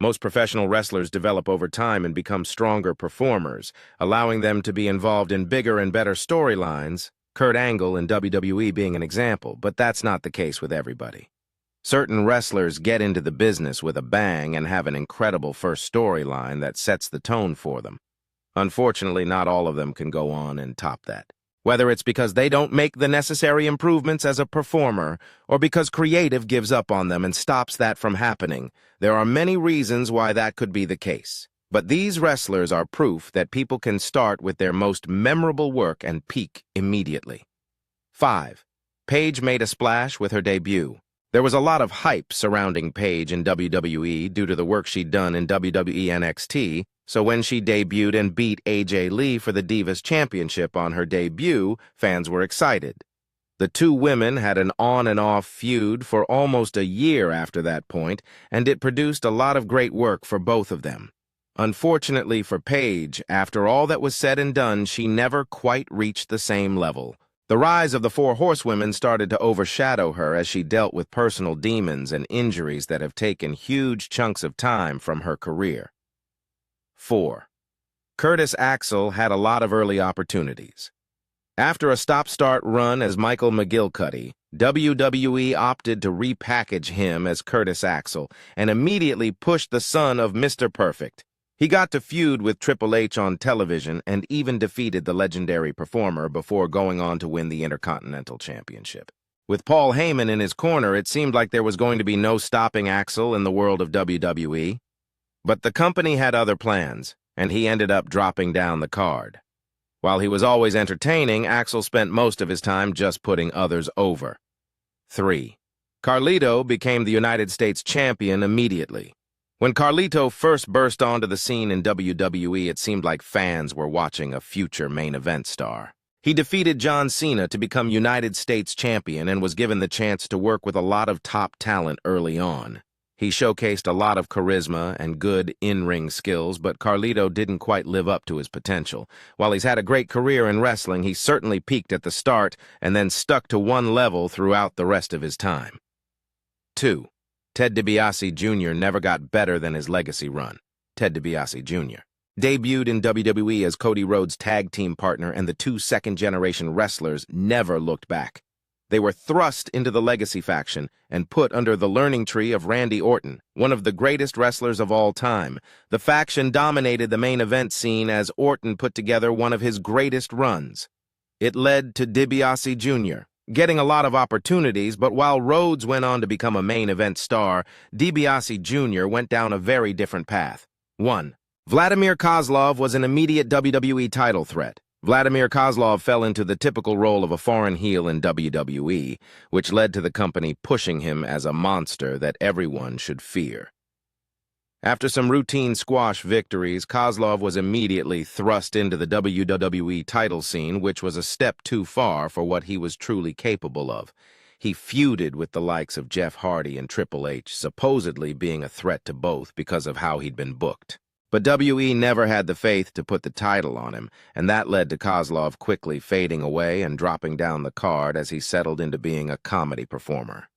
Most professional wrestlers develop over time and become stronger performers, allowing them to be involved in bigger and better storylines, Kurt Angle in WWE being an example, but that's not the case with everybody. Certain wrestlers get into the business with a bang and have an incredible first storyline that sets the tone for them. Unfortunately, not all of them can go on and top that. Whether it's because they don't make the necessary improvements as a performer, or because creative gives up on them and stops that from happening, there are many reasons why that could be the case. But these wrestlers are proof that people can start with their most memorable work and peak immediately. 5. Paige made a splash with her debut. There was a lot of hype surrounding Paige in WWE due to the work she'd done in WWE NXT, so when she debuted and beat AJ Lee for the Divas Championship on her debut, fans were excited. The two women had an on-and-off feud for almost a year after that point, and it produced a lot of great work for both of them. Unfortunately for Paige, after all that was said and done, she never quite reached the same level. The rise of the Four Horsewomen started to overshadow her as she dealt with personal demons and injuries that have taken huge chunks of time from her career. 4. Curtis Axel had a lot of early opportunities. After a stop-start run as Michael McGillicuddy, WWE opted to repackage him as Curtis Axel and immediately pushed the son of Mr. Perfect. He got to feud with Triple H on television and even defeated the legendary performer before going on to win the Intercontinental Championship. With Paul Heyman in his corner, it seemed like there was going to be no stopping Axel in the world of WWE. But the company had other plans, and he ended up dropping down the card. While he was always entertaining, Axel spent most of his time just putting others over. 3. Carlito became the United States champion immediately. When Carlito first burst onto the scene in WWE, it seemed like fans were watching a future main event star. He defeated John Cena to become United States champion and was given the chance to work with a lot of top talent early on. He showcased a lot of charisma and good in-ring skills, but Carlito didn't quite live up to his potential. While he's had a great career in wrestling, he certainly peaked at the start and then stuck to one level throughout the rest of his time. 2. Ted DiBiase Jr. never got better than his legacy run. Ted DiBiase Jr. debuted in WWE as Cody Rhodes' tag team partner, and the two second-generation wrestlers never looked back. They were thrust into the Legacy faction and put under the learning tree of Randy Orton, one of the greatest wrestlers of all time. The faction dominated the main event scene as Orton put together one of his greatest runs. It led to DiBiase Jr. getting a lot of opportunities, but while Rhodes went on to become a main event star, DiBiase Jr. went down a very different path. 1. Vladimir Kozlov was an immediate WWE title threat. Vladimir Kozlov fell into the typical role of a foreign heel in WWE, which led to the company pushing him as a monster that everyone should fear. After some routine squash victories, Kozlov was immediately thrust into the WWE title scene, which was a step too far for what he was truly capable of. He feuded with the likes of Jeff Hardy and Triple H, supposedly being a threat to both because of how he'd been booked. But WE never had the faith to put the title on him, and that led to Kozlov quickly fading away and dropping down the card as he settled into being a comedy performer.